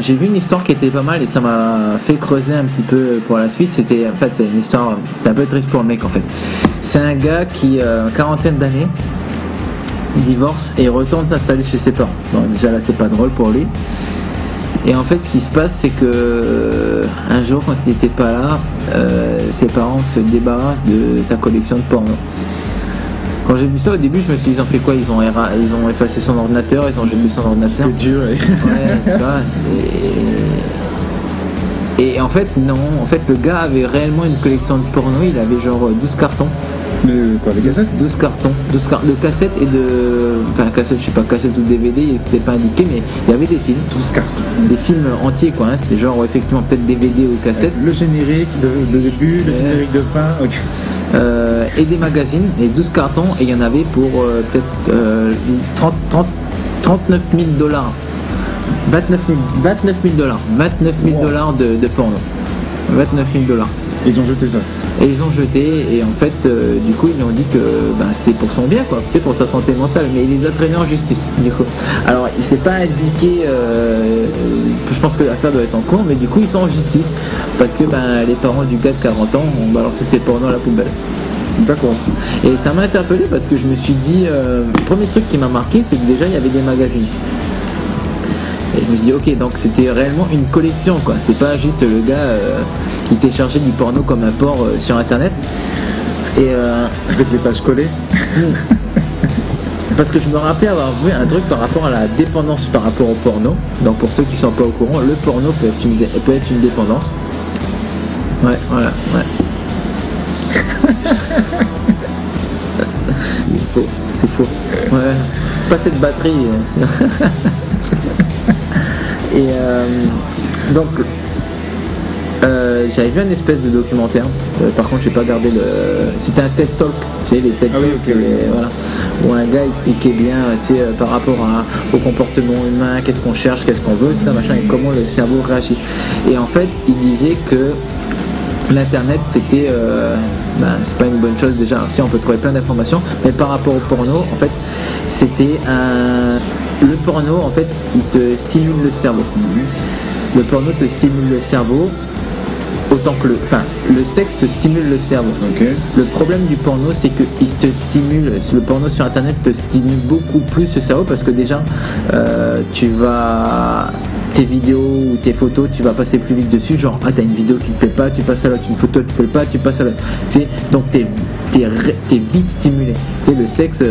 j'ai vu une histoire qui était pas mal et ça m'a fait creuser un petit peu pour la suite. C'était en fait c'est une histoire, c'est un peu triste pour le mec en fait. C'est un gars qui quarantaine d'années, divorce et retourne s'installer chez ses parents. Bon, déjà là c'est pas drôle pour lui. Et en fait ce qui se passe c'est que un jour quand il était pas là, ses parents se débarrassent de sa collection de porno. Quand j'ai vu ça au début, je me suis dit, ils ont fait quoi? Ils ont effacé son ordinateur, ils ont jeté son ordinateur. C'est dur, ouais, tu vois. Et en fait, non. En fait, le gars avait réellement une collection de porno. Il avait genre 12 cartons. Quoi, les cassettes? 12 cartons. De cassettes et de. Enfin, cassettes, je sais pas, cassettes ou DVD, c'était pas indiqué, mais il y avait des films. 12 cartons. Des films entiers, quoi. Hein. C'était genre, effectivement, peut-être DVD ou cassettes. Le générique de début, le générique de fin, ok. Et des magazines, et 12 cartons, et il y en avait pour peut-être 39 000 dollars. 29 000 dollars. 29 000 dollars de porno. 29 000 dollars. Ils ont jeté ça. Et ils ont jeté, et en fait, du coup, ils lui ont dit que c'était pour son bien, quoi, tu sais, pour sa santé mentale, mais il les a traînés en justice, du coup. Alors, il s'est pas indiqué, je pense que l'affaire doit être en cours, mais du coup, ils sont en justice, parce que les parents du gars de 40 ans ont balancé ses pornos à la poubelle. D'accord. Et ça m'a interpellé parce que je me suis dit, le premier truc qui m'a marqué, c'est que déjà, il y avait des magazines. Et je me suis dit, ok, donc c'était réellement une collection, quoi. C'est pas juste le gars qui téléchargeait du porno comme un porc sur internet. Et avec les pages collées. Parce que je me rappelais avoir vu un truc par rapport à la dépendance par rapport au porno. Donc pour ceux qui sont pas au courant, le porno peut être une dépendance. Ouais, voilà, ouais. C'est faux. Ouais. Pas cette batterie. Et donc j'avais vu un espèce de documentaire, par contre j'ai pas gardé c'était un TED Talk, tu sais les TED Talk, voilà, où un gars expliquait bien, tu sais, par rapport au comportement humain, qu'est-ce qu'on cherche, qu'est-ce qu'on veut, tout ça machin, et comment le cerveau réagit. Et en fait il disait que l'internet c'était c'est pas une bonne chose déjà. Alors, si on peut trouver plein d'informations, mais par rapport au porno en fait c'était le porno en fait il te stimule le cerveau. Le porno te stimule le cerveau autant que le sexe te stimule le cerveau. Okay. Le problème du porno c'est que il te stimule, le porno sur internet te stimule beaucoup plus le cerveau parce que déjà tes vidéos ou tes photos, tu vas passer plus vite dessus, genre t'as une vidéo qui te plaît pas, tu passes à l'autre, une photo qui te plaît pas, tu passes à l'autre. Donc t'es vite stimulé. Tu sais, le sexe,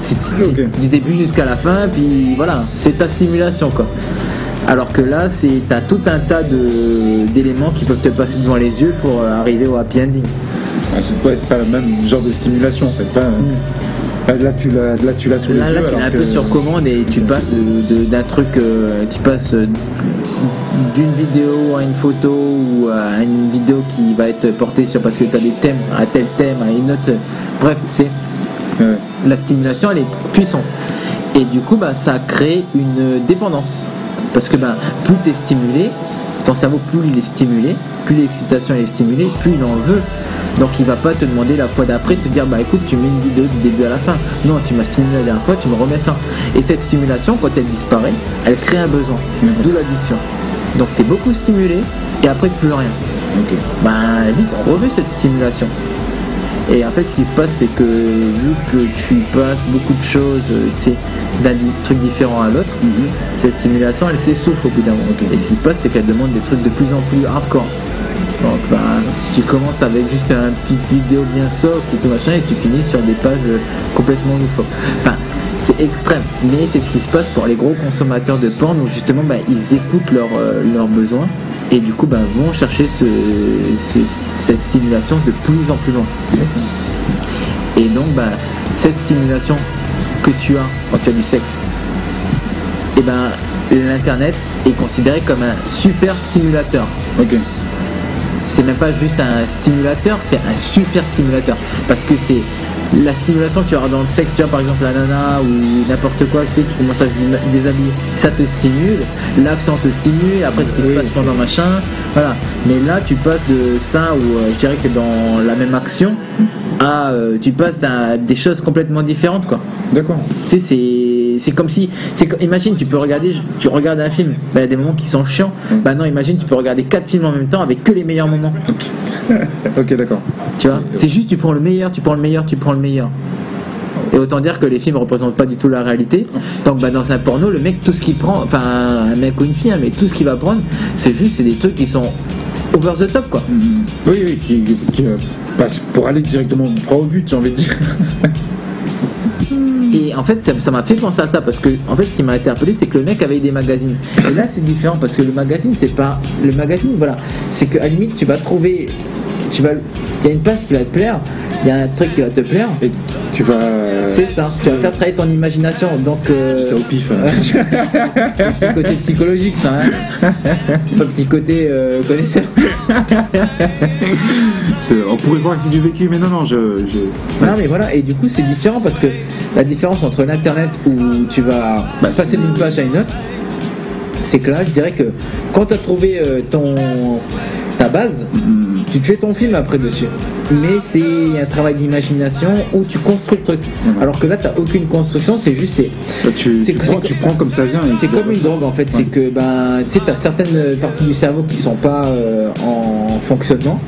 c'est du début jusqu'à la fin, puis voilà, c'est ta stimulation quoi. Alors que là, t'as tout un tas d'éléments qui peuvent te passer devant les yeux pour arriver au happy ending. Ah, c'est pas le même genre de stimulation en fait. Là tu l'as sous les yeux. Là tu l'as un peu sur commande et tu passes d'un truc, tu passes d'une vidéo à une photo ou à une vidéo qui va être portée sur parce que tu as des thèmes, à tel thème, à une autre. Bref, la stimulation elle est puissante. Et du coup ça crée une dépendance. Parce que plus tu es stimulé, ton cerveau plus il est stimulé, plus l'excitation est stimulée, plus il en veut. Donc il va pas te demander la fois d'après de te dire écoute tu mets une vidéo du début à la fin. Non, tu m'as stimulé la dernière fois, tu me remets ça. Et cette stimulation quand elle disparaît, elle crée un besoin, d'où l'addiction. Donc tu es beaucoup stimulé et après plus rien. Vite on remet cette stimulation. Et en fait ce qui se passe c'est que vu que tu passes beaucoup de choses, d'un truc différent à l'autre, cette stimulation elle s'essouffle au bout d'un moment. Et ce qui se passe c'est qu'elle demande des trucs de plus en plus hardcore. Donc tu commences avec juste une petite vidéo bien soft et tout machin et tu finis sur des pages complètement loufoques. Enfin c'est extrême, mais c'est ce qui se passe pour les gros consommateurs de porn où justement ils écoutent leurs besoins et du coup vont chercher cette stimulation de plus en plus loin. Et donc cette stimulation que tu as quand tu as du sexe, et l'internet est considéré comme un super stimulateur. C'est même pas juste un stimulateur, c'est un super stimulateur parce que c'est la stimulation que tu auras dans le sexe, tu vois, par exemple la nana ou n'importe quoi, tu sais, qui commence à se déshabiller, ça te stimule, l'action te stimule, après ce qui se passe pendant machin, voilà. Mais là, tu passes de ça, où je dirais que dans la même action, à tu passes à des choses complètement différentes, quoi. D'accord. Tu sais, c'est comme si, imagine, tu regardes un film, bah, il y a des moments qui sont chiants, bah non, imagine, tu peux regarder 4 films en même temps avec que les meilleurs moments. Ok, d'accord. Tu vois, c'est juste, tu prends le meilleur. Et autant dire que les films représentent pas du tout la réalité. Donc bah, dans un porno, le mec, tout ce qu'il prend, enfin un mec ou une fille, hein, mais tout ce qu'il va prendre, c'est des trucs qui sont over the top, quoi. Oui, qui passe pour aller directement droit au but, j'ai envie de dire. Et en fait, ça m'a fait penser à ça, parce que en fait, ce qui m'a interpellé, c'est que le mec avait des magazines. Et là, c'est différent, parce que le magazine, voilà, c'est qu'à la limite, tu vas trouver, il y a une page qui va te plaire, il y a un truc qui va te plaire, et tu vas. C'est ça, tu vas faire travailler ton imagination. Donc. C'est au pif. Un petit côté psychologique, ça, hein. Un petit côté connaisseur. On pourrait croire que c'est du vécu, mais non. Non, mais voilà, et du coup, c'est différent, parce que la différence entre l'internet où tu vas passer d'une page à une autre, c'est que là, je dirais que quand tu as trouvé ta base, tu te fais ton film après dessus. Mais c'est un travail d'imagination où tu construis le truc. Alors que là, t'as aucune construction, c'est juste. Tu prends comme ça vient. C'est comme une drogue, en fait. Ouais. C'est que tu sais, t'as certaines parties du cerveau qui sont pas en fonctionnement,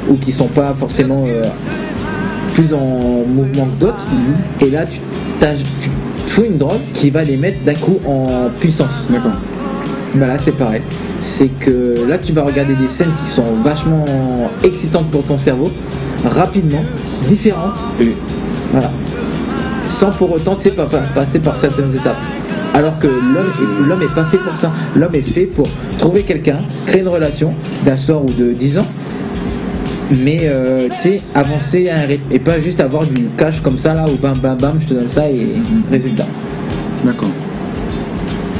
ou qui sont pas forcément plus en mouvement que d'autres. Et là, tu fous une drogue qui va les mettre d'un coup en puissance. D'accord. Bah là, c'est pareil. C'est que là, tu vas regarder des scènes qui sont vachement excitantes pour ton cerveau, rapidement, différentes, voilà, sans pour autant, tu sais, pas passer par certaines étapes. Alors que l'homme est pas fait pour ça. L'homme est fait pour trouver quelqu'un, créer une relation d'un soir ou de 10 ans, mais tu sais, avancer à un rythme, et pas juste avoir du cash comme ça là, où bam bam bam, je te donne ça et résultat. D'accord.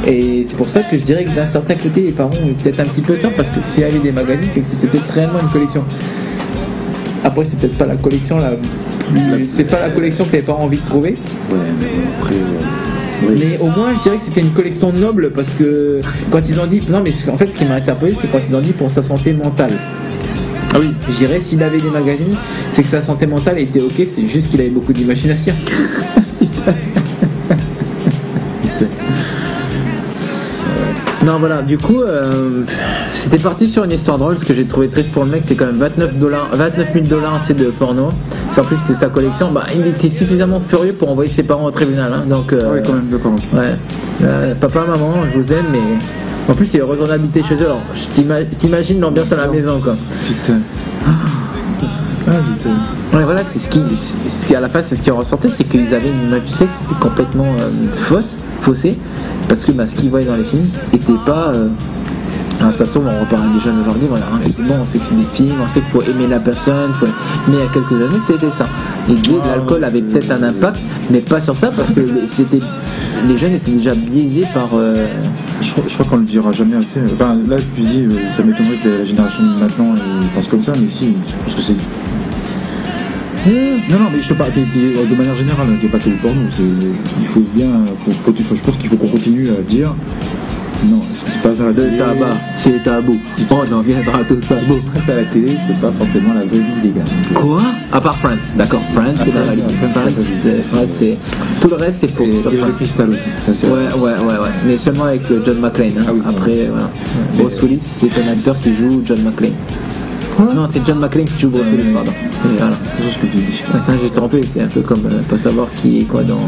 Et c'est pour ça que je dirais que d'un certain côté, les parents ont peut-être un petit peu tort, parce que s'il y avait des magazines, c'est que c'était peut-être réellement une collection. Après, c'est peut-être pas la collection c'est pas la collection que les parents ont envie de trouver. Ouais, mais après. Mais au moins, je dirais que c'était une collection noble, parce que quand ils ont dit. Non, mais en fait, ce qui m'a interpellé, c'est quand ils ont dit pour sa santé mentale. Ah oui, je dirais, s'il avait des magazines, c'est que sa santé mentale était ok, c'est juste qu'il avait beaucoup d'imagination. Non, voilà, du coup, c'était parti sur une histoire drôle. Ce que j'ai trouvé triste pour le mec, c'est quand même $29 $, de porno. En plus, c'était sa collection. Bah, il était suffisamment furieux pour envoyer ses parents au tribunal, hein, donc. Oui, quand même, d'accord. Ouais. Papa, maman, je vous aime, mais. En plus, il y a heureusement d'habiter chez eux. Alors, t'imagines l'ambiance à la maison, quoi. Putain. Ouais, voilà, c'est ce qui à la fin, c'est ce qui en ressortait, c'est qu'ils avaient une image du sexe qui était complètement faussée, parce que ce qu'ils voyaient dans les films était pas. Ça se trouve, on reparle des jeunes aujourd'hui, voilà, hein, bon, on sait que c'est des films, on sait qu'il faut aimer la personne, mais il y a quelques années, c'était ça. L'idée de l'alcool avait peut-être un impact, mais pas sur ça, parce que les jeunes étaient déjà biaisés par. Je crois qu'on le dira jamais assez. Enfin, là, tu dis, ça m'étonnerait que la génération de maintenant pense comme ça, mais si, je pense que c'est. Non, mais je te parle de manière générale, il n'y a pas que le porno. Il faut bien. Je pense qu'il faut qu'on continue à dire. Non, ce qui se passe à la télé. Le tabac, c'est tabou. On en viendra tout ça. Ce qui se passe à la télé, c'est pas forcément la vraie vie, les gars. Quoi? À part Friends, d'accord. Friends, c'est la réalité. Friends, c'est. Tout le reste, c'est faux. Et le cristal aussi. Ouais. Mais seulement avec John McClane. Hein. Ah oui, après, voilà. Bruce Willis, c'est un acteur qui joue John McClane. Non, c'est John McClane qui joue Bruce Willis, pardon. Voilà. C'est ce que tu dis. J'ai trompé, c'est un peu comme pas savoir qui est quoi dans.